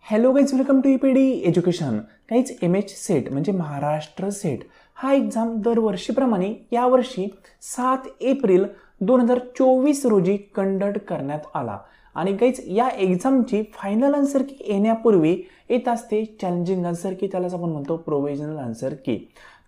Hello guys, welcome to EPD education. काहीच MH SET म्हणजे Maharashtra set हा एक्झाम दरवर्षीप्रमाणे यावर्षी 7 एप्रिल 2024 रोजी कंडक्ट करण्यात आला. आणि काहीच या एक्झामची फायनल आन्सर की येण्यापूर्वी येत असते चॅलेंजिंग आन्सर की, त्यालाच आपण म्हणतो प्रोव्हिजनल आन्सर की.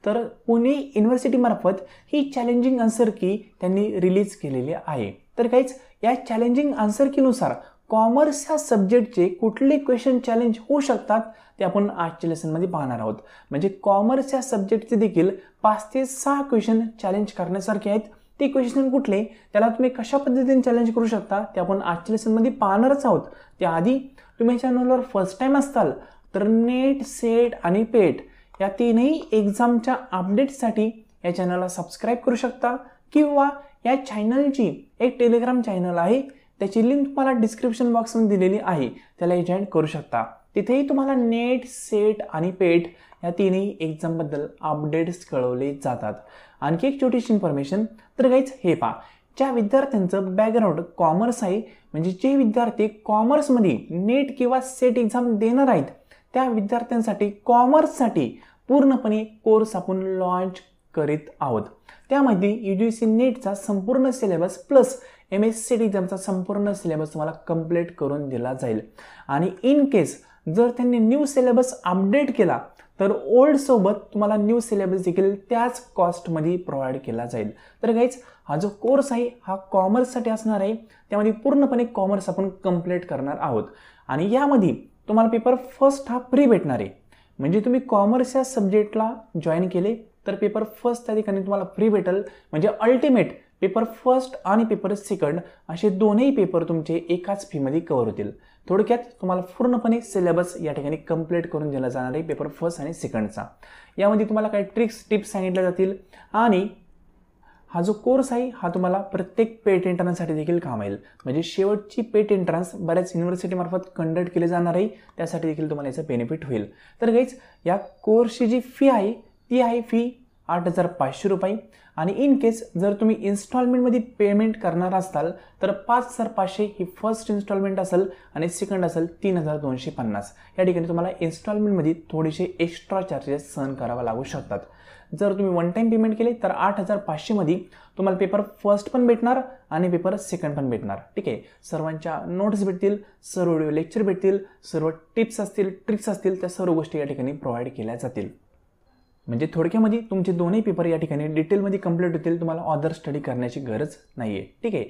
तर पुणे युनिव्हर्सिटीमार्फत ही चॅलेंजिंग आन्सर की त्यांनी रिलीज केलेली आहे. तर काहीच या चॅलेंजिंग आन्सर कीनुसार कॉमर्स ह्या सब्जेक्टचे कुठले क्वेश्चन चॅलेंज होऊ शकतात ते आपण आजच्या लेसनमध्ये पाहणार आहोत. म्हणजे कॉमर्स या सब्जेक्टचे देखील 5 ते 6 क्वेश्चन चॅलेंज करण्यासारखे आहेत. ते क्वेश्चन कुठले, त्याला तुम्ही कशा पद्धतीने चॅलेंज करू शकता ते आपण आजच्या लेसनमध्ये पाहणारच आहोत. त्याआधी तुम्ही चॅनलवर फर्स्ट टाइम असताल तर नेट, सेट आणि पेट या तीनही एक्झामच्या अपडेट्ससाठी या चॅनलला सबस्क्राईब करू शकता, किंवा या चॅनलची एक टेलिग्राम चॅनल आहे, त्याची लिंक तुम्हाला डिस्क्रिप्शन बॉक्समध्ये दिलेली आहे, त्याला जॉईन करू शकता. तिथेही तुम्हाला नेट, सेट आणि पेट या तीनही एक्झामबद्दल अपडेट्स कळवले जातात. आणखी एक छोटीशी इन्फॉर्मेशन, तर गाईज हे पहा, ज्या विद्यार्थ्यांचं बॅकग्राऊंड कॉमर्स आहे, म्हणजे जे विद्यार्थी कॉमर्समध्ये नेट किंवा सेट एक्झाम देणार आहेत, त्या विद्यार्थ्यांसाठी कॉमर्ससाठी पूर्णपणे कोर्स आपण लॉन्च करीत आहोत. त्यामध्ये UGC नेटचा संपूर्ण सिलेबस प्लस MS सेट एक्झामचा संपूर्ण सिलेबस तुम्हाला कंप्लीट करून दिला जाईल. आणि इन केस जर त्यांनी न्यू सिलेबस अपडेट केला तर ओल्ड सोबत तुम्हाला न्यू सिलेबस देखील त्याच कॉस्टमध्ये प्रोव्हाइड केला जाईल. तर गाईज हा जो कोर्स आहे हा कॉमर्ससाठी असणार आहे. त्यामध्ये पूर्णपणे कॉमर्स आपण कंप्लीट करणार आहोत. आणि यामध्ये तुम्हाला पेपर फर्स्ट हा फ्री भेटणार आहे. म्हणजे तुम्ही कॉमर्स या सब्जेक्टला जॉईन केले तर पेपर फर्स्ट त्या ठिकाणी तुम्हाला फ्री भेटेल. म्हणजे अल्टिमेट पेपर फर्स्ट आणि पेपर सेकंड असे दोन्ही पेपर तुमचे एकाच फीमध्ये कव्हर होतील. थोडक्यात तुम्हाला पूर्णपणे सिलेबस या ठिकाणी कंप्लीट करून दिला जाणार आहे पेपर फर्स्ट आणि सेकंडचा. यामध्ये तुम्हाला काही टिप्स सांगितल्या जातील. आणि हा जो कोर्स आहे हा तुम्हाला प्रत्येक पेट एंट्रन्ससाठी देखील काम येईल. म्हणजे शेवटची पेट एंट्रन्स बऱ्याच युनिव्हर्सिटीमार्फत कंडक्ट केली जाणार आहे, त्यासाठी देखील तुम्हाला याचं बेनिफिट होईल. तर गाईज या कोर्सची जी फी आहे ती आहे फी 8,500 रुपये. आणि इन केस जर तुम्ही इन्स्टॉलमेंटमध्ये पेमेंट करणार असाल तर 5,500 ही फर्स्ट इन्स्टॉलमेंट असेल आणि सेकंड असेल 3,250. या ठिकाणी तुम्हाला इन्स्टॉलमेंटमध्ये थोडेसे एक्स्ट्रा चार्जेस सहन करावा लागू शकतात. जर तुम्ही वन टाइम पेमेंट केले तर 8,500 मध्ये तुम्हाला पेपर फर्स्ट पण भेटणार आणि पेपर सेकंड पण भेटणार. ठीक आहे, सर्वांच्या नोट्स भेटतील, सर्व व्हिडिओ लेक्चर भेटतील, सर्व टिप्स असतील, ट्रिक्स असतील, त्या सर्व गोष्टी या ठिकाणी प्रोव्हाइड केल्या जातील. म्हणजे थोडक्यामध्ये तुमचे दोन्ही पेपर या ठिकाणी डिटेलमध्ये कंप्लीट होतील. तुम्हाला अदर स्टडी करण्याची गरज नाही आहे. ठीक आहे,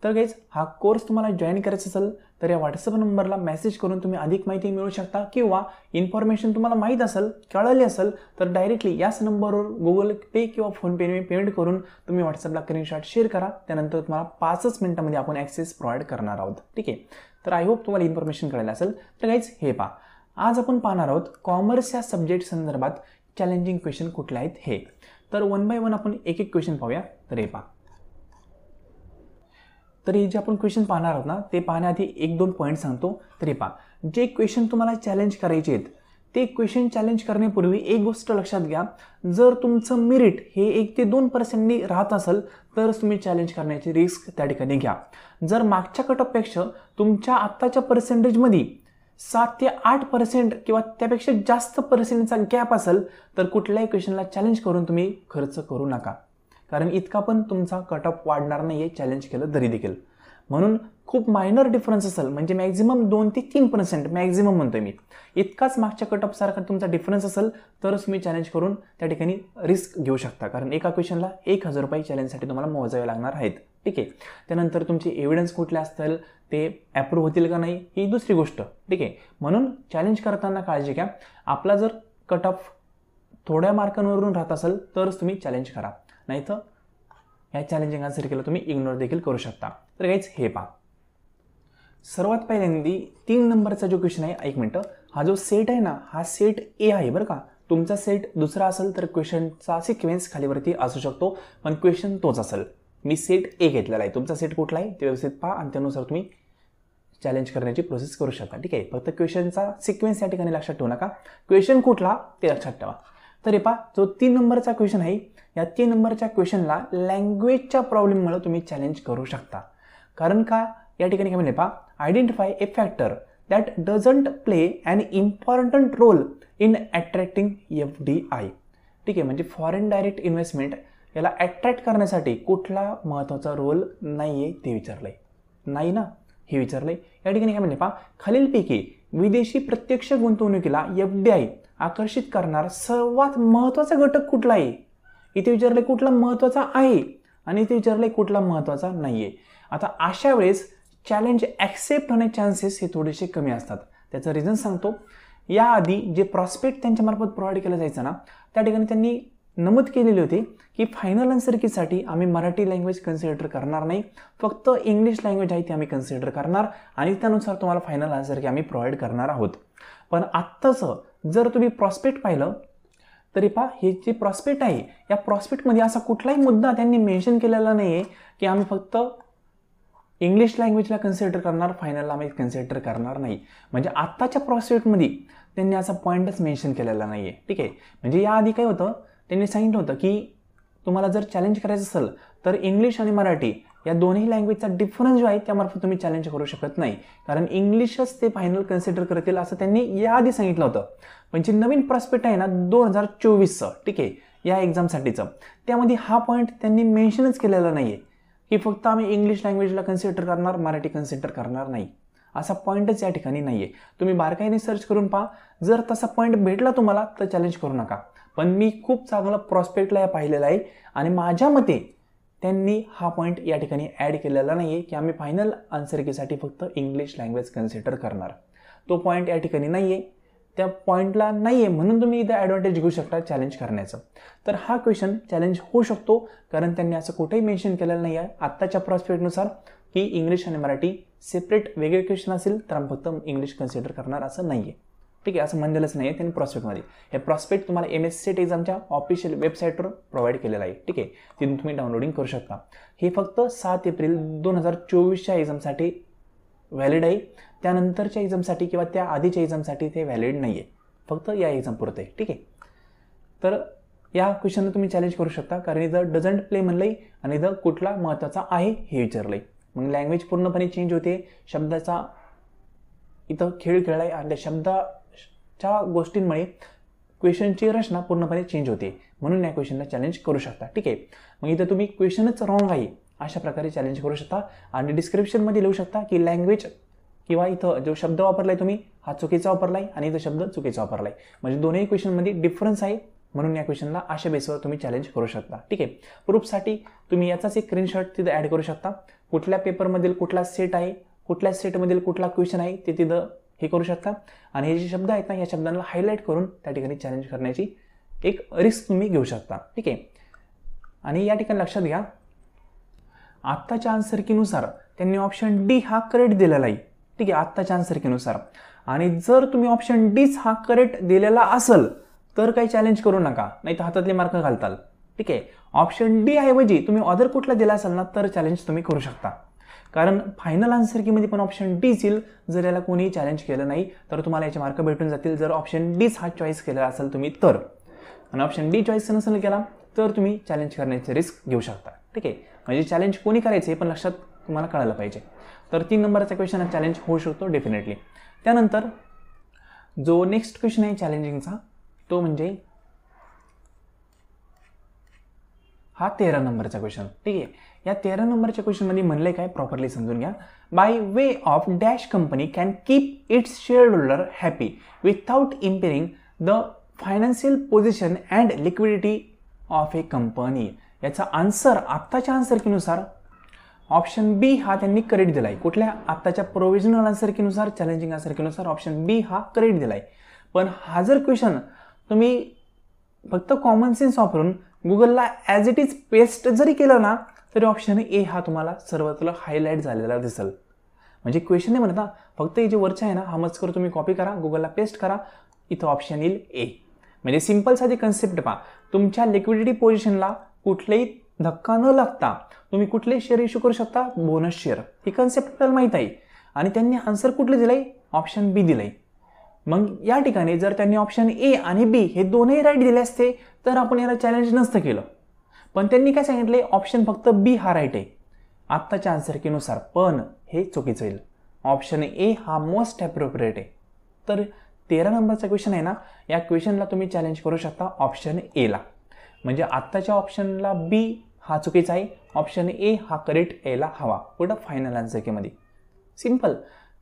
तर गाईज हा कोर्स तुम्हाला जॉईन करायचा असेल तर या व्हॉट्सअप नंबरला मेसेज करून तुम्ही अधिक माहिती मिळवू शकता, किंवा इन्फॉर्मेशन तुम्हाला माहीत असेल, कळली असेल तर डायरेक्टली याच नंबरवर गुगल पे किंवा फोनपेने पेमेंट करून तुम्ही व्हॉट्सअपला स्क्रीनशॉट शेअर करा. त्यानंतर तुम्हाला 5 मिनिटांमध्ये आपण ॲक्सेस प्रोव्हाइड करणार आहोत. ठीक आहे, तर आय होप तुम्हाला इन्फॉर्मेशन कळलं असेल. तर गाईज हे पहा, आज आपण पाहणार आहोत कॉमर्स या सब्जेक्ट संदर्भात चॅलेंजिंग क्वेश्चन कुठले आहेत हे. तर वन बाय वन आपण एक एक क्वेश्चन पाहूया. तर हे पहा, तर हे जे आपण क्वेश्चन पाहणार आहोत ना ते पाहण्याआधी 1-2 पॉईंट सांगतो. तर हे पहा, जे क्वेश्चन तुम्हाला चॅलेंज करायचे आहेत ते क्वेश्चन चॅलेंज करण्यापूर्वी एक गोष्ट लक्षात घ्या, जर तुमचं मेरिट हे 1 ते 2% राहत असेल तरच तुम्ही चॅलेंज करण्याची रिस्क त्या ठिकाणी घ्या. जर मागच्या कटऑफपेक्षा तुमच्या आत्ताच्या पर्सेंटेजमध्ये 7 ते 8% किंवा त्यापेक्षा जास्त पर्सेंटचा गॅप असेल तर कुठल्याही क्वेश्चनला चॅलेंज करून तुम्ही खर्च करू नका, कारण इतका पण तुमचा कट ऑफ वाढणार नाही आहे चॅलेंज केलं तरी देखील. म्हणून खूप मायनर डिफरन्स असेल, म्हणजे मॅक्झिमम 2 ते 3% मॅक्झिमम म्हणतोय मी, इतकाच मागच्या कट ऑफ सारखा तुमचा डिफरन्स असेल तरच तुम्ही चॅलेंज करून त्या ठिकाणी रिस्क घेऊ शकता. कारण एका क्वेश्चनला 1,000 रुपये चॅलेंजसाठी तुम्हाला मोजावे लागणार आहेत. ठीक आहे, त्यानंतर तुमचे एव्हिडन्स कुठले असतील, ते अप्रूव्ह होतील का नाही ही दुसरी गोष्ट. ठीक आहे, म्हणून चॅलेंज करताना काळजी घ्या. आपला जर कट ऑफ थोड्या मार्कांवरून राहत असेल तरच तुम्ही चॅलेंज करा, नाहीतर या चॅलेंजिंग आन्सर केलं तुम्ही इग्नोर देखील करू शकता. तर गाईज हे पहा, सर्वात पहिल्यांदा 3 नंबरचा जो क्वेश्चन आहे, 1 मिनिट, हा जो सेट आहे ना हा सेट ए आहे बरं का. तुमचा सेट दुसरा असेल तर क्वेश्चनचा सिक्वेन्स खालीवरती असू शकतो, पण क्वेश्चन तोच असेल. मी सेट ए घेतलेला आहे, तुमचा सेट कुठला आहे ते व्यवस्थित पहा आणि त्यानुसार तुम्ही चॅलेंज करण्याची प्रोसेस करू शकता. ठीक आहे, फक्त क्वेश्चनचा सिक्वेन्स या ठिकाणी लक्षात ठेवू नका, क्वेश्चन कुठला ते लक्षात ठेवा. तर हे पहा, जो 3 नंबरचा क्वेश्चन आहे या 3 नंबरच्या क्वेश्चनला लँग्वेजच्या प्रॉब्लेममुळे तुम्ही चॅलेंज करू शकता. कारण का या ठिकाणी काय म्हणले पहा, identify a factor that doesn't play an important role in attracting FDI. ठीक आहे, म्हणजे फॉरेन डायरेक्ट इन्व्हेस्टमेंट याला अट्रॅक्ट करण्यासाठी कुठला महत्त्वाचा रोल नाही आहे ते विचारलं आहे. नाही ना, हे विचारलं आहे. या ठिकाणी काय म्हणजे पहा, खालीलपैकी विदेशी प्रत्यक्ष गुंतवणुकीला FDI आकर्षित करणारा सर्वात महत्त्वाचा घटक कुठला आहे. इथे विचारलं कुठला महत्त्वाचा आहे आणि इथे विचारलं कुठला महत्त्वाचा नाही आहे. आता अशा वेळेस चॅलेंज ॲक्सेप्ट होण्याचे चान्सेस हे थोडेसे कमी असतात. त्याचं रिझन सांगतो. याआधी जे प्रॉस्पेक्ट त्यांच्यामार्फत प्रोव्हाइड केलं जायचं ना, त्या ठिकाणी त्यांनी नमूद केलेले होते की फायनल आन्सर कीसाठी आम्ही मराठी लँग्वेज कन्सिडर करणार नाही, फक्त इंग्लिश लँग्वेज आहे ती आम्ही कन्सिडर करणार आणि त्यानुसार तुम्हाला फायनल आन्सर की आम्ही प्रोव्हाइड करणार आहोत. पण आत्ताचं जर तुम्ही प्रॉस्पेक्ट पाहिलं तरी पहा, हे जे प्रॉस्पेक्ट आहे या प्रॉस्पेक्टमध्ये असा कुठलाही मुद्दा त्यांनी मेन्शन केलेला नाही आहे की आम्ही फक्त इंग्लिश लँग्वेजला कन्सिडर करणार, फायनलला आम्ही कन्सिडर करणार नाही. म्हणजे आत्ताच्या प्रॉस्पेक्टमध्ये त्यांनी असा पॉईंटच मेन्शन केलेला नाही आहे. ठीक आहे, म्हणजे याआधी काय होतं, त्यांनी सांगितलं होतं की तुम्हाला जर चॅलेंज करायचं असेल तर इंग्लिश आणि मराठी या दोन्ही लँग्वेजचा डिफरन्स जो आहे त्यामार्फत तुम्ही चॅलेंज करू शकत नाही, कारण इंग्लिशच ते फायनल कन्सिडर करतील असं त्यांनी याआधी सांगितलं होतं. पण जे नवीन प्रॉस्पेक्ट आहे ना 2024चं, ठीक आहे, या एक्झामसाठीचं, त्यामध्ये हा पॉईंट त्यांनी मेन्शनच केलेला नाही आहे की फक्त आम्ही इंग्लिश लँग्वेजला कन्सिडर करणार, मराठी कन्सिडर करणार नाही. असा पॉईंटच या ठिकाणी नाही आहे. तुम्ही बारकाईने सर्च करून पहा, जर तसा पॉईंट भेटला तुम्हाला तर चॅलेंज करू नका. पण मी खूप चांगलं प्रॉस्पेक्टला या पाहिलेलं आहे आणि माझ्या मते त्यांनी हा पॉईंट या ठिकाणी ॲड केलेला नाही आहे की आम्ही फायनल आन्सर कीसाठी फक्त इंग्लिश लँग्वेज कन्सिडर करणार. तो पॉईंट या ठिकाणी नाही आहे. त्या पॉईंटला नाही आहे म्हणून तुम्ही इथं ॲडव्हान्टेज घेऊ शकता चॅलेंज करण्याचं. तर हा क्वेश्चन चॅलेंज होऊ शकतो, कारण त्यांनी असं कुठेही मेन्शन केलेलं नाही आहे आत्ताच्या प्रॉस्पेक्टनुसार की इंग्लिश आणि मराठी सेपरेट वेगळे क्वेश्चन असेल तर आम्ही फक्त इंग्लिश कन्सिडर करणार, असं नाही आहे. ठीक आहे, असं म्हणलेलंच नाही आहे त्यांनी प्रॉस्पेक्टमध्ये. हे प्रॉस्पेक्ट तुम्हाला MSCET एक्झामच्या ऑफिशियल वेबसाईटवर प्रोव्हाइड केलेलं आहे. ठीक आहे, तिथून तुम्ही डाउनलोडिंग करू शकता. हे फक्त 7 एप्रिल 2024च्या एक्झामसाठी व्हॅलिड आहे. त्यानंतरच्या एक्झामसाठी किंवा त्या आधीच्या एक्झामसाठी ते व्हॅलिड नाही आहे, फक्त या एक्झाम पुरतं आहे. ठीक आहे, तर या क्वेश्चनला तुम्ही चॅलेंज करू शकता, कारण इथं डझंट प्ले म्हणलं आहे आणि इथं कुठला महत्त्वाचा आहे हे विचारलं आहे. मग लँग्वेज पूर्णपणे चेंज होते, शब्दाचा इथं खेळ खेळला आहे आणि शब्दाच्या गोष्टींमुळे क्वेश्चनची रचना पूर्णपणे चेंज होते, म्हणून या क्वेश्चनला चॅलेंज करू शकता. ठीक आहे, मग इथं तुम्ही क्वेश्चनच रॉंग आहे अशा प्रकारे चॅलेंज करू शकता आणि डिस्क्रिप्शनमध्ये लिहू शकता की लँग्वेज किंवा इथं जो शब्द वापरला आहे तुम्ही हा चुकीचा वापरला आहे आणि इथं शब्द चुकीचा वापरला आहे, म्हणजे दोन्ही क्वेश्चनमध्ये डिफरन्स आहे, म्हणून या क्वेश्चनला अशा बेसवर तुम्ही चॅलेंज करू शकता. ठीक आहे, प्रूफसाठी तुम्ही याचाच एक स्क्रीनशॉट तिथं ॲड करू शकता. कुठल्या पेपरमधील कुठला सेट आहे, कुठल्या सेटमधील कुठला क्वेश्चन आहे ते तिथं हे करू शकता आणि हे जे शब्द आहेत ना या शब्दांना हायलाईट करून त्या ठिकाणी चॅलेंज करण्याची एक रिस्क तुम्ही घेऊ शकता. ठीक आहे, आणि या ठिकाणी लक्षात घ्या, आत्ताच्या आन्सर कीनुसार त्यांनी ऑप्शन डी हा करेक्ट दिलेला आहे. ठीक आहे, आत्ताच्या आन्सर कीनुसार, आणि जर तुम्ही ऑप्शन डीच हा करेक्ट दिलेला असेल तर काही चॅलेंज करू नका, नाही तर हातातले मार्क घालताल. ठीक आहे, ऑप्शन डी ऐवजी तुम्ही अदर कुठला दिला असाल ना तर चॅलेंज तुम्ही करू शकता, कारण फायनल आन्सर कीमध्ये पण ऑप्शन डीच येईल. जर याला कोणीही चॅलेंज केलं नाही तर तुम्हाला याचे मार्क भेटून जातील, जर ऑप्शन डीच हा चॉईस केला असेल तुम्ही तर. आणि ऑप्शन डी चॉईस नसेल केला तर तुम्ही चॅलेंज करण्याची रिस्क घेऊ शकता. ठीक आहे, म्हणजे चॅलेंज कोणी करायचं हे पण लक्षात तुम्हाला कळायला पाहिजे. तर 3 नंबरचा क्वेश्चन हा चॅलेंज होऊ शकतो डेफिनेटली. त्यानंतर जो नेक्स्ट क्वेश्चन आहे चॅलेंजिंगचा तो म्हणजे हा 13 नंबरचा क्वेश्चन. ठीक आहे, या 13 नंबरच्या क्वेश्चनमध्ये म्हणलंय काय प्रॉपरली समजून घ्या. By way of dash company can keep its shareholder happy without impairing the financial position and liquidity of a company. याचा आन्सर आत्ताच्या आन्सर कीनुसार ऑप्शन बी हा त्यांनी करेक्ट दिलाय. कुठल्या आत्ताच्या प्रोव्हिजनल आन्सर कीनुसार, चॅलेंजिंग आन्सर कीनुसार ऑप्शन बी हा करेक्ट दिलाय. पण हा जर क्वेश्चन तुम्ही फक्त कॉमन सेन्स वापरून गुगलला ॲज इट इज पेस्ट जरी केलं ना तरी ऑप्शन ए हा तुम्हाला सर्वत्र हायलाईट झालेला दिसेल. म्हणजे क्वेश्चन नाही म्हणत ना, फक्त हे जे वरचं आहे ना हा मजकूर तुम्ही कॉपी करा, गुगलला पेस्ट करा, इथं ऑप्शन येईल ए. म्हणजे सिंपल साधी कन्सेप्ट पहा, तुमच्या लिक्विडिटी पोझिशनला कुठलेही धक्का न लागता तुम्ही कुठले शेअर इश्यू करू शकता, बोनस शेअर. ही कन्सेप्ट आपल्याला माहीत आहे आणि त्यांनी आन्सर कुठले दिलंय, ऑप्शन बी दिलंय. मग या ठिकाणी जर त्यांनी ऑप्शन ए आणि बी हे दोनही राईट दिले असते तर आपण याला चॅलेंज नसतं केलं. पण त्यांनी काय सांगितले, ऑप्शन फक्त बी हा राईट आहे आत्ताच्या आन्सर कीनुसार, पण हे चुकीचं येईल. ऑप्शन ए हा मोस्ट ॲप्रोप्रिएट आहे. तर 13 नंबरचा क्वेश्चन आहे ना, या क्वेश्चनला तुम्ही चॅलेंज करू शकता ऑप्शन एला. म्हणजे आत्ताच्या ऑप्शनला बी हा चुकीचा आहे, ऑप्शन ए हा करेक्ट यायला हवा. कुठं फायनल आन्सर केमध्ये. सिम्पल.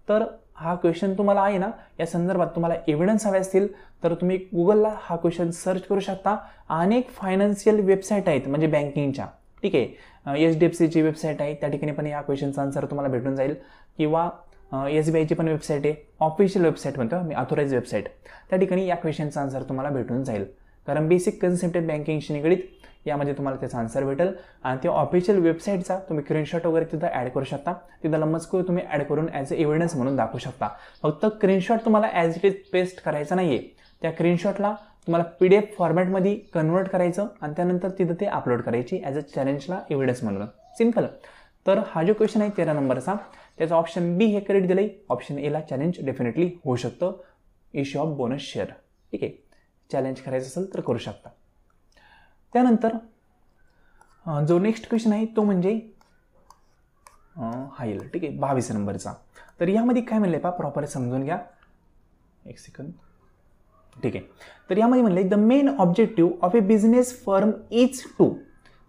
तर हा क्वेश्चन तुम्हाला आहे ना, या संदर्भात तुम्हाला एव्हिडन्स हवे असतील तर तुम्ही गुगलला हा क्वेश्चन सर्च करू शकता. अनेक फायनान्शियल वेबसाईट आहेत म्हणजे बँकिंगच्या, ठीक आहे. HDFCची वेबसाईट आहे, त्या ठिकाणी पण या क्वेश्चनचा आन्सर तुम्हाला भेटून जाईल. किंवा SBIची पण वेबसाईट आहे, ऑफिशियल वेबसाईट म्हणतो मी, ऑथोराइज वेबसाईट, त्या ठिकाणी या क्वेश्चनचा आन्सर तुम्हाला भेटून जाईल. कारण बेसिक कन्सेप्ट आहे बँकिंगशी निगडीत, यामध्ये तुम्हाला त्याचा आन्सर भेटेल. आणि त्या ऑफिशियल वेबसाईटचा तुम्ही स्क्रीनशॉट वगैरे तिथं ॲड करू शकता. तिथं मजकूर तुम्ही ॲड करून ॲज अ एव्हिडन्स म्हणून दाखवू शकता. फक्त स्क्रीनशॉट तुम्हाला ॲज इट इज पेस्ट करायचा नाही आहे. त्या स्क्रीनशॉटला तुम्हाला PDF फॉर्मॅटमध्ये कन्वर्ट करायचं आणि त्यानंतर तिथं ते अपलोड करायची ॲज अ चॅलेंजला एव्हिडन्स म्हणून. सिम्पल. तर हा जो क्वेश्चन आहे 13 नंबरचा, त्याचा ऑप्शन बी हे करेक्ट दिलं आहे. ऑप्शन एला चॅलेंज डेफिनेटली होऊ शकतं. इश्यू ऑफ बोनस शेअर, ठीक आहे. चॅलेंज करायचं असेल तर करू शकता. त्यानंतर जो नेक्स्ट क्वेश्चन आहे तो म्हणजे हा येईल, ठीक आहे, 22 नंबरचा. तर यामध्ये काय म्हणलं आहे पहा, प्रॉपर समजून घ्या. एक सेकंद, ठीक आहे. तर यामध्ये म्हणलं the main objective of a business firm is to.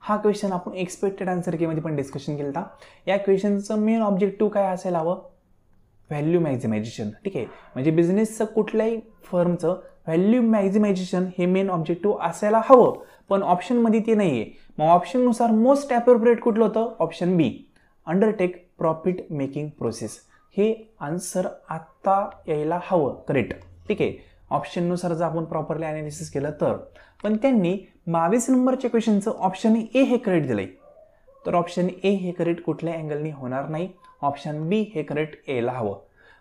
हा क्वेश्चन आपण एक्सपेक्टेड आन्सर कीमध्ये पण डिस्कशन केलं होता. या क्वेश्चनचं मेन ऑब्जेक्टिव्ह काय असायला हवं, व्हॅल्यू मॅक्झिमायझेशन, ठीक आहे. म्हणजे बिझनेसचं कुठल्याही फर्मचं व्हॅल्यू मॅक्झिमायझेशन हे मेन ऑब्जेक्टिव्ह असायला हवं, पण ऑप्शनमध्ये ते नाही आहे. मग ऑप्शननुसार मोस्ट ॲप्रोप्रिएट कुठलं होतं, ऑप्शन बी, अंडरटेक प्रॉफिट मेकिंग प्रोसेस. हे आन्सर आत्ता यायला हवं करेक्ट, ठीक आहे. ऑप्शननुसार जर आपण प्रॉपरली ॲनालिसिस केलं तर. पण त्यांनी 22 नंबरच्या क्वेश्चनचं ऑप्शन ए हे करेक्ट दिलं आहे. तर ऑप्शन ए हे करेक्ट कुठल्या अँगलनी होणार नाही, ऑप्शन बी हे करेक्ट यायला हवं.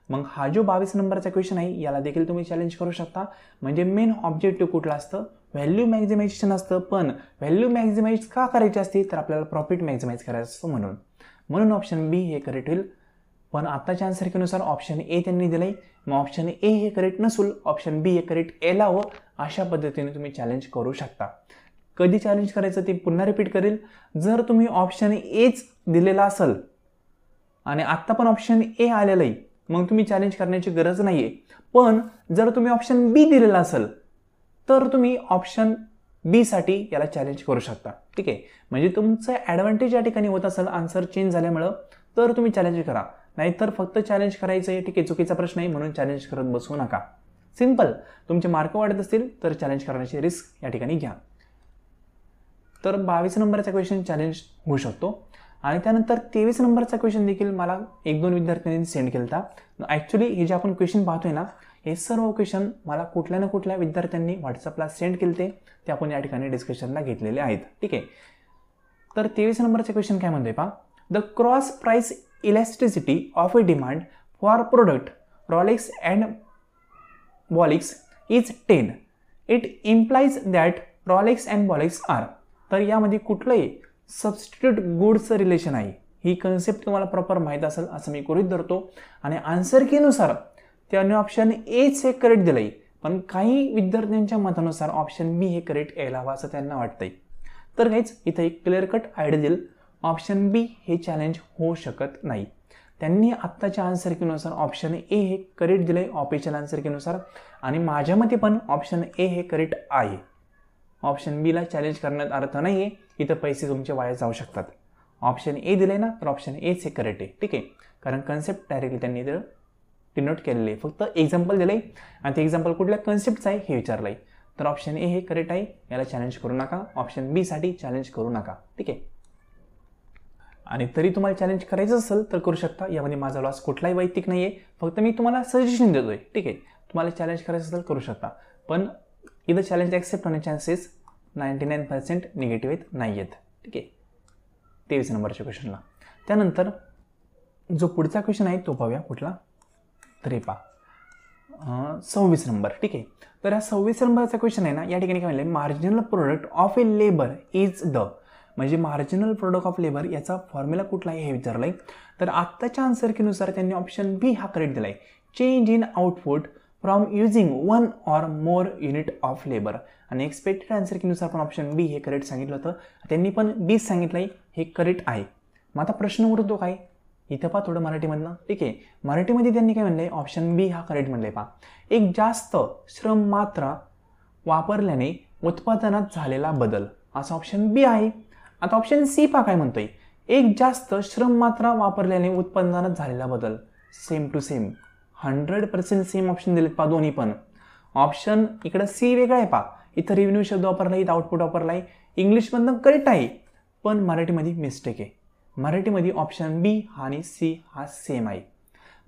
मग हा जो 22 नंबरचा क्वेश्चन आहे याला देखील तुम्ही चॅलेंज करू शकता. म्हणजे मेन ऑब्जेक्टिव्ह कुठलं असतं, व्हॅल्यू मॅक्झिमायझेशन असतं. पण व्हॅल्यू मॅक्झिमाइज का करायची असते, तर आपल्याला प्रॉफिट मॅक्झिमाइज करायचं असतं म्हणून ऑप्शन बी हे करेक्ट होईल. पण आत्ताच्या आन्सरनुसार ऑप्शन ए त्यांनी दिलंय. मग ऑप्शन ए हे करेक्ट नसून ऑप्शन बी हे करेक्ट यायला हवं. अशा पद्धतीने तुम्ही चॅलेंज करू शकता. कधी चॅलेंज करायचं ते पुन्हा रिपीट करेल. जर तुम्ही ऑप्शन एच दिलेला असेल आणि आत्ता पण ऑप्शन ए आलेलं आहे, मग तुम्ही चॅलेंज करण्याची गरज नाही आहे. पण जर तुम्ही ऑप्शन बी दिलेला असेल तर तुम्ही ऑप्शन बी साठी याला चॅलेंज करू शकता, ठीक आहे. म्हणजे तुमचं ॲडव्हान्टेज या ठिकाणी होत असेल आन्सर चेंज झाल्यामुळं, तर तुम्ही चॅलेंज करा. नाहीतर फक्त चॅलेंज करायचं आहे, ठीक आहे, चुकीचा प्रश्न आहे म्हणून चॅलेंज करत बसू नका. सिम्पल. तुमचे मार्क वाढत असतील तर चॅलेंज करण्याची रिस्क या ठिकाणी घ्या. तर 22 नंबरचा क्वेश्चन चॅलेंज होऊ शकतो. आणि त्यानंतर 23 नंबरचा क्वेश्चन देखील मला 1-2 विद्यार्थ्यांनी सेंड केला होता. ॲक्च्युली हे जे आपण क्वेश्चन पाहतोय ना, हे सर्व क्वेश्चन मला कुठल्या ना कुठल्या विद्यार्थ्यांनी व्हॉट्सअपला सेंड केले ते आपण या ठिकाणी डिस्कशनला घेतलेले आहेत, ठीक आहे. तर 23 नंबरचे क्वेश्चन काय म्हणतोय पहा, the cross price elasticity of a demand for product Rolex and Bolix is 10. It implies that Rolex and Bolix are. तर यामध्ये कुठलंही सबस्टिट्यूट गुड्सचं रिलेशन आहे. ही कन्सेप्ट तुम्हाला प्रॉपर माहीत असेल असं मी गृहीत धरतो. आणि आन्सर कीनुसार त्याने ऑप्शन एच हे करेक्ट दिलंय. पण काही विद्यार्थ्यांच्या मतानुसार ऑप्शन बी हे करेक्ट यायला हवं असं त्यांना वाटतंय. तर काहीच इथं एक क्लिअर कट आयडिया दिल, ऑप्शन बी हे चॅलेंज होऊ शकत नाही. त्यांनी आत्ताच्या आन्सर कीनुसार ऑप्शन ए हे करेक्ट दिलंय ऑफिशियल आन्सर कीनुसार. आणि माझ्या मते पण ऑप्शन ए हे करेक्ट आहे. ऑप्शन बीला चॅलेंज करण्यात अर्थ नाही आहे. इथं पैसे तुमचे वाया जाऊ शकतात. ऑप्शन ए दिले ना तर ऑप्शन एच हे करेक्ट आहे, ठीक आहे. कारण कन्सेप्ट डायरेक्टली त्यांनी इथं डिनोट केलेले आहे. फक्त एक्झाम्पल दिलं आहे आणि ते एक्झाम्पल कुठल्या कन्सेप्टचं आहे हे विचारलं आहे. तर ऑप्शन ए हे करेक्ट आहे, याला चॅलेंज करू नका. ऑप्शन बी साठी चॅलेंज करू नका, ठीक आहे. आणि तरी तुम्हाला चॅलेंज करायचं असेल तर करू शकता. यामध्ये माझा लॉस कुठलाही वैयक्तिक नाही आहे. फक्त मी तुम्हाला सजेशन देतोय, ठीक आहे. तुम्हाला चॅलेंज करायचं असेल करू शकता. पण इथं चॅलेंज ॲक्सेप्ट होण्याचे चान्सेस 99% निगेटिव्ह नाही आहेत, ठीक आहे. 23 नंबरच्या क्वेश्चनला. त्यानंतर जो पुढचा क्वेश्चन आहे तो पाहूया कुठला, तर हे पहा 26 नंबर, ठीक आहे. तर हा 26 नंबरचा क्वेश्चन आहे ना, या ठिकाणी काय म्हणलं, marginal product of a labour is the. म्हणजे मार्जिनल प्रोडक्ट ऑफ लेबर याचा फॉर्म्युला कुठला आहे हे विचारलं आहे. तर आत्ताच्या आन्सर कीनुसार त्यांनी ऑप्शन बी हा करेक्ट दिला आहे, change in output from using 1 or more unit of labour. आणि एक्सपेक्टेड आन्सर कीनुसार पण ऑप्शन बी हे करेक्ट सांगितलं होतं. त्यांनी पण बी सांगितलं आहे, हे करेक्ट आहे. मग आता प्रश्न उरतो काय, इथं पहा थोडं मराठीमधनं, ठीक आहे. मराठीमध्ये त्यांनी काय म्हणलंय, ऑप्शन बी हा करेक्ट म्हणलंय. पहा, एक जास्त श्रम मात्रा वापरल्याने उत्पादनात झालेला बदल, असं ऑप्शन बी आहे. आता ऑप्शन सी पहा काय म्हणतोय, एक जास्त श्रम मात्रा वापरल्याने उत्पादनात झालेला बदल. Same to same, 100% same option दिलेत पहा दोन्ही पण. ऑप्शन इकडं सी वेगळा आहे पहा, इथं रेव्हेन्यू शब्द वापरला, इथं आउटपुट वापरलाय. इंग्लिशमधनं करेक्ट आहे, पण मराठीमध्ये मिस्टेक आहे. मराठीमध्ये ऑप्शन बी आणि सी हा सेम आहे.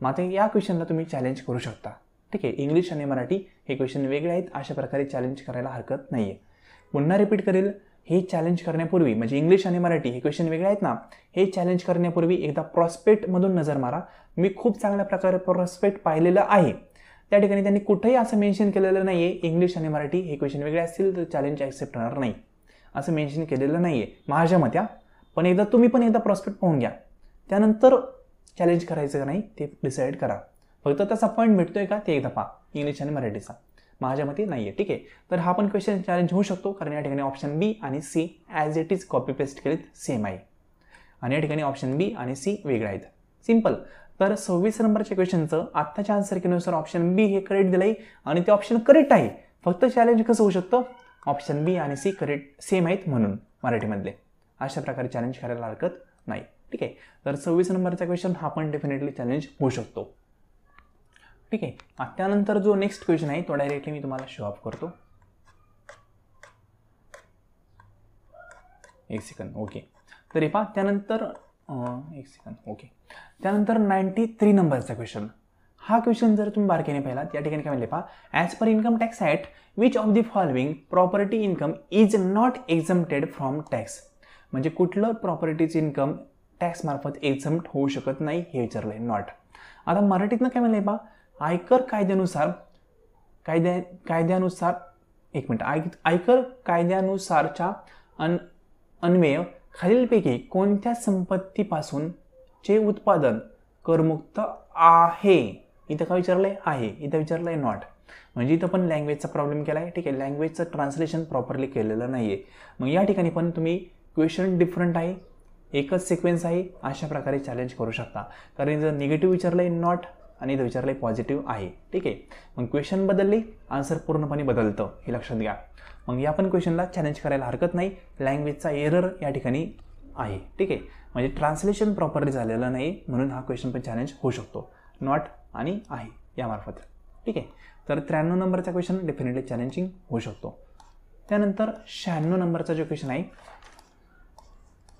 मग आता या क्वेश्चनला तुम्ही चॅलेंज करू शकता, ठीक आहे. इंग्लिश आणि मराठी हे क्वेश्चन वेगळे आहेत, अशा प्रकारे चॅलेंज करायला हरकत नाही आहे. पुन्हा रिपीट करेल, हे चॅलेंज करण्यापूर्वी म्हणजे इंग्लिश आणि मराठी हे क्वेश्चन वेगळे आहेत ना, हे चॅलेंज करण्यापूर्वी एकदा प्रॉस्पेक्टमधून नजर मारा. मी खूप चांगल्या प्रकारे प्रॉस्पेक्ट पाहिलेलं आहे. त्या ठिकाणी त्यांनी कुठेही असं मेन्शन केलेलं नाही आहे इंग्लिश आणि मराठी हे क्वेश्चन वेगळे असतील तर चॅलेंज ॲक्सेप्ट होणार नाही, असं मेन्शन केलेलं नाही आहे माझ्या मते. पण एकदा तुम्ही पण एकदा प्रॉस्पेक्ट पाहून घ्या, त्यानंतर चॅलेंज करायचं का नाही ते डिसाईड करा. फक्त त्याचा पॉईंट भेटतोय का ते एकदा पहा, इंग्लिश आणि मराठीचा. माझ्या मते नाही आहे, ठीक आहे. तर हा पण क्वेश्चन चॅलेंज होऊ शकतो, कारण या ठिकाणी ऑप्शन बी आणि C as it is copy paste केलेत सेम आहे, आणि या ठिकाणी ऑप्शन बी आणि सी वेगळे आहेत. सिम्पल. तर 26 नंबरच्या क्वेश्चनचं आत्ताच्या आन्सर कीनुसार ऑप्शन बी हे करेक्ट दिलंय आणि ते ऑप्शन करेक्ट आहे. फक्त चॅलेंज कसं होऊ शकतं, ऑप्शन बी आणि सी करेक्ट सेम आहेत म्हणून मराठीमधले. अशा प्रकारे चॅलेंज करायला हरकत नाही, ठीक आहे. तर 26 नंबरचा क्वेश्चन हा पण डेफिनेटली चॅलेंज होऊ शकतो, ठीक आहे. त्यानंतर जो नेक्स्ट क्वेश्चन आहे तो डायरेक्टली मी तुम्हाला शो ऑफ करतो. एक सेकंड, ओके. तर हे पहा, त्यानंतर एक सेकंड, ओके. त्यानंतर 93 नंबरचा क्वेश्चन. हा क्वेश्चन जर तुम्ही बारकाईने पाहिलात, या ठिकाणी काय म्हणले पहा, as per income tax act which of the following property income is not exempted from tax. म्हणजे कुठलं प्रॉपर्टीचं इन्कम टॅक्समार्फत एक्झम्प्ट होऊ शकत नाही हे विचारलंय, नॉट. आता मराठीतनं काय म्हणलंय पहा, आयकर कायद्यानुसार आयकर कायद्यानुसारच्या अन्वये खालीलपैकी कोणत्या संपत्तीपासून चे उत्पादन करमुक्त आहे. इथं काय विचारलंय, आहे. इथं विचारलंय नॉट. म्हणजे इथं पण लँग्वेजचा प्रॉब्लेम केला आहे, ठीक आहे. लँग्वेजचं ट्रान्सलेशन प्रॉपरली केलेलं नाही आहे. मग या ठिकाणी पण तुम्ही क्वेश्चन डिफरंट आहे, एकच सिक्वेन्स आहे, अशा प्रकारे चॅलेंज करू शकता. कारण इथं निगेटिव्ह विचारलंय नॉट आणि इथं विचारलंय पॉझिटिव्ह आहे, ठीक आहे. मग क्वेश्चन बदलली, आन्सर पूर्णपणे बदलतं, हे लक्षात घ्या. मग या पण क्वेश्चनला चॅलेंज करायला हरकत नाही. लँग्वेजचा एरर या ठिकाणी आहे, ठीक आहे. म्हणजे ट्रान्सलेशन प्रॉपरली झालेलं नाही म्हणून हा क्वेश्चन पण चॅलेंज होऊ शकतो, नॉट आणि आहे यामार्फत, ठीक आहे. तर 93 नंबरचा क्वेश्चन डेफिनेटली चॅलेंजिंग होऊ शकतो. त्यानंतर 96 नंबरचा जो क्वेश्चन आहे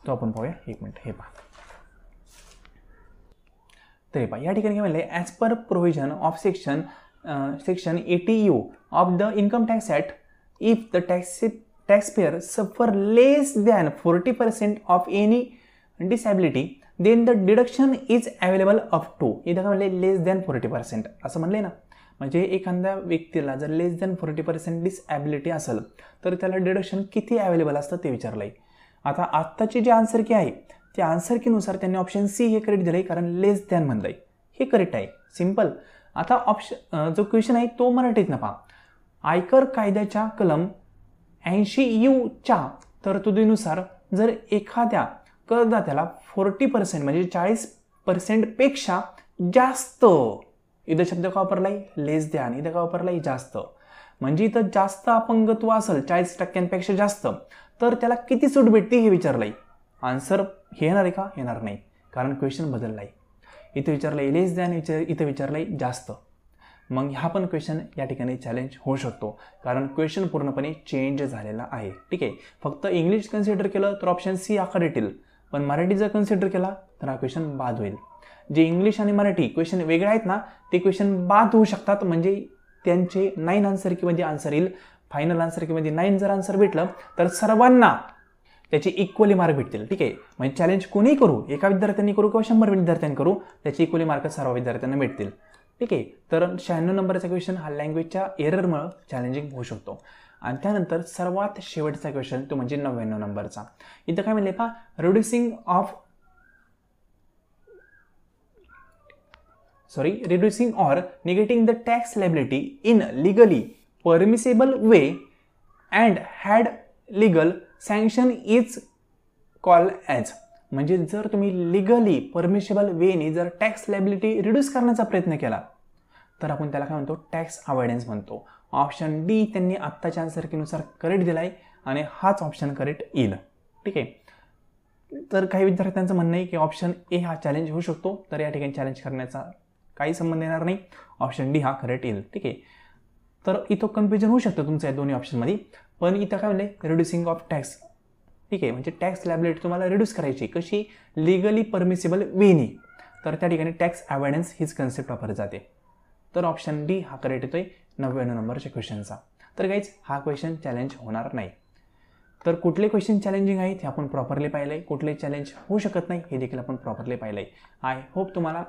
तो आपण पाहूया. एक मिनिट, हे पहा. तर हे पहा, या ठिकाणी काय म्हणलंय, as per provision of section 80U of the income tax act, if the taxpayer suffer less than 40% of any disability, then the deduction is available up to. इथं काय म्हणले, लेस दॅन 40% असं म्हणले ना. म्हणजे एखाद्या व्यक्तीला जर लेस दॅन 40% डिसॅबिलिटी असेल तर त्याला डिडक्शन किती अवेलेबल असतं ते विचारलंय. आता आत्ताची जी आन्सर की आहे त्या आन्सर कीनुसार त्यांनी ऑप्शन सी हे करेक्ट दिलंय, कारण लेस दॅन म्हणलंय, हे करेक्ट आहे. सिम्पल. आता ऑप्शन जो क्वेश्चन आहे तो मराठीत ना पहा. आयकर कायद्याच्या कलम 80U तरतुदीनुसार जर एखाद्या करदात्याला 40% म्हणजे 40% पेक्षा जास्त, इथं शब्द का वापरलाय, लेस दॅन. इथं का वापरलाय, जास्त. म्हणजे इथं जास्त अपंगत्व असेल 40% जास्त तर त्याला किती सूट भेटते हे विचारलंय. आन्सर हे येणार आहे का, येणार नाही, कारण क्वेश्चन बदललाय. इथं विचारलंय लेस दॅन, इथं विचारलंय जास्त. मग हा पण क्वेश्चन या ठिकाणी चॅलेंज होऊ शकतो, कारण क्वेश्चन पूर्णपणे चेंज झालेला आहे, ठीक आहे. फक्त इंग्लिश कन्सिडर केलं तर ऑप्शन सी हा करेक्ट येईल, पण मराठी जर कन्सिडर केला तर हा क्वेश्चन बाद होईल. जे इंग्लिश आणि मराठी क्वेश्चन वेगळे आहेत ना ते क्वेश्चन बाद होऊ शकतात. म्हणजे त्यांचे 9 आन्सर कीमध्ये आन्सर येईल. फायनल आन्सर कीमध्ये 9 जर आन्सर भेटलं तर सर्वांना त्याचे इक्वली मार्क भेटतील, ठीक आहे. म्हणजे चॅलेंज कोणीही करू, एका विद्यार्थ्यांनी करू किंवा 100 विद्यार्थ्यांनी करू, त्याचे इक्वली मार्क सर्व विद्यार्थ्यांना भेटतील, ठीक आहे. तर 96 नंबरचा क्वेश्चन हा लँग्वेजच्या एररमुळे चॅलेंजिंग होऊ शकतो. आणि त्यानंतर सर्वात शेवटचा क्वेश्चन तो म्हणजे 99 नंबरचा. इथं काय म्हणले पहा, reducing or negating the tax liability in legally permissible way and had legal sanction is called as. म्हणजे जर तुम्ही लिगली परमिशेबल वेने जर टॅक्स लायबिलिटी रिड्यूस करण्याचा प्रयत्न केला तर आपण त्याला काय म्हणतो, टॅक्स अवॉइडन्स म्हणतो. ऑप्शन डी त्यांनी आत्ताच्या आन्सरकीनुसार करेक्ट दिला आहे आणि हाच ऑप्शन करेक्ट येईल. ठीक आहे. तर काही विद्यार्थ्यांचं म्हणणं आहे की ऑप्शन ए हा चॅलेंज होऊ शकतो, तर या ठिकाणी चॅलेंज करण्याचा काही संबंध येणार नाही, ऑप्शन डी हा करेक्ट येईल. ठीक आहे. तर इथं कन्फ्युजन होऊ शकतं तुमचं या दोन्ही ऑप्शनमध्ये, पण इथं काय म्हणलं आहे, रिड्युसिंग ऑफ टॅक्स. ठीक आहे, म्हणजे टॅक्स लायबिलिटी तुम्हाला रिड्यूस करायची कशी, लिगली परमिसिबल वेनी, तर त्या ठिकाणी टॅक्स अवॉइडन्स हीच कन्सेप्ट वापरली जाते. तर ऑप्शन डी हा करेक्ट येतोय 99 नंबरच्या क्वेश्चनचा. तर गाईज हा क्वेश्चन चॅलेंज होणार नाही. तर कुठले क्वेश्चन चॅलेंजिंग आहेत हे आपण प्रॉपरली पाहिलं आहे, कुठले चॅलेंज होऊ शकत नाही हे देखील आपण प्रॉपरली पाहिलं आहे. आय होप तुम्हाला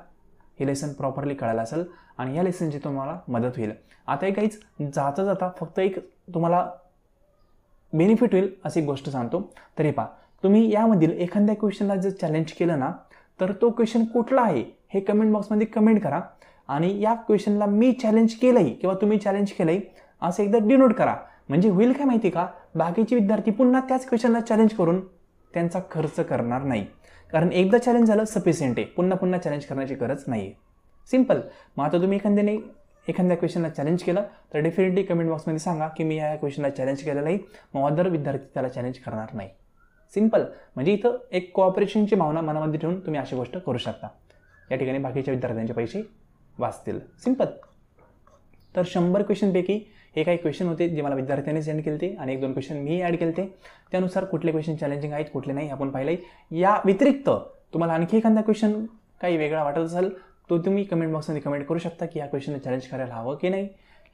हे लेसन प्रॉपरली कळालं असेल आणि या लेसनची तुम्हाला मदत होईल. आता एक काहीच जाता जाता फक्त एक तुम्हाला बेनिफिट होईल अशी गोष्ट सांगतो. तरी पहा, तुम्ही यामधील एखाद्या क्वेश्चनला जर चॅलेंज केलं ना, तर तो क्वेश्चन कुठला आहे हे कमेंट बॉक्समध्ये कमेंट करा आणि या क्वेश्चनला मी चॅलेंज केलंय किंवा तुम्ही चॅलेंज केलंय असं एकदा डिनोट करा. म्हणजे होईल काय माहिती का, बाकीचे विद्यार्थी पुन्हा त्याच क्वेश्चनला चॅलेंज करून त्यांचा खर्च करणार नाही. कारण एकदा चॅलेंज झालं सफिशियंट आहे, पुन्हा पुन्हा चॅलेंज करण्याची गरज नाही आहे. सिम्पल. मग आता तुम्ही एखाद्या क्वेश्चनला चॅलेंज केलं तर डेफिनेटली कमेंट बॉक्समध्ये सांगा की मी या क्वेश्चनला चॅलेंज केलेलं आहे, मग अदर विद्यार्थी त्याला चॅलेंज करणार नाही. सिम्पल. म्हणजे इथं एक कोऑपरेशनची भावना मनामध्ये ठेवून तुम्ही अशी गोष्ट करू शकता. या ठिकाणी बाकीच्या विद्यार्थ्यांचे पैसे वाचतील. सिम्पल. तर 100 क्वेश्चनपैकी हे काही क्वेश्चन होते जे मला विद्यार्थ्यांनी सेंड केले होते आणि 1-2 क्वेश्चन मी ॲड केले होते. त्यानुसार कुठले क्वेश्चन चॅलेंजिंग आहेत कुठले नाही आपण पाहिलं. या व्यतिरिक्त तुम्हाला आणखी एखादा क्वेश्चन काही वेगळा वाटत असेल तो तुम्ही कमेंट बॉक्समध्ये कमेंट करू शकता की या क्वेश्चनला चॅलेंज करायला हवं की नाही,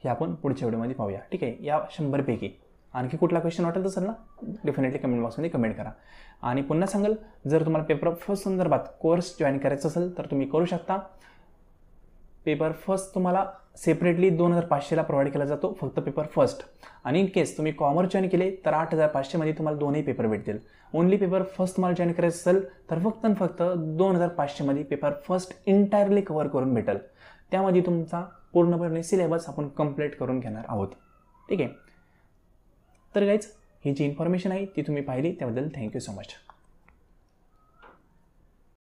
हे आपण पुढच्या व्हिडिओमध्ये पाहूया. ठीक आहे. या 100 पैकी आणखी कुठला क्वेश्चन वाटत असेल ना, डेफिनेटली कमेंट बॉक्समध्ये कमेंट करा. आणि पुन्हा सांगाल, जर तुम्हाला पेपर फर्स्ट संदर्भात कोर्स जॉईन करायचा असेल तर तुम्ही करू शकता. पेपर फर्स्ट तुम्हाला सेपरेटली 2500ला प्रोव्हाइड केला जातो, फक्त पेपर फर्स्ट. आणि इन केस तुम्ही कॉमर्स जॉईन केले तर 8500मध्ये तुम्हाला दोन्ही पेपर भेटतील. ओनली पेपर फर्स्ट तुम्हाला जॉईन करायचं असेल तर फक्त आणि फक्त 2500मध्ये पेपर फर्स्ट इंटायरली कव्हर करून भेटेल. त्यामध्ये तुमचा पूर्णपणे सिलेबस आपण कंप्लीट करून घेणार आहोत. ठीक आहे. तर गाईज ही जी इन्फॉर्मेशन आहे ती तुम्ही पाहिली त्याबद्दल थँक्यू सो मच.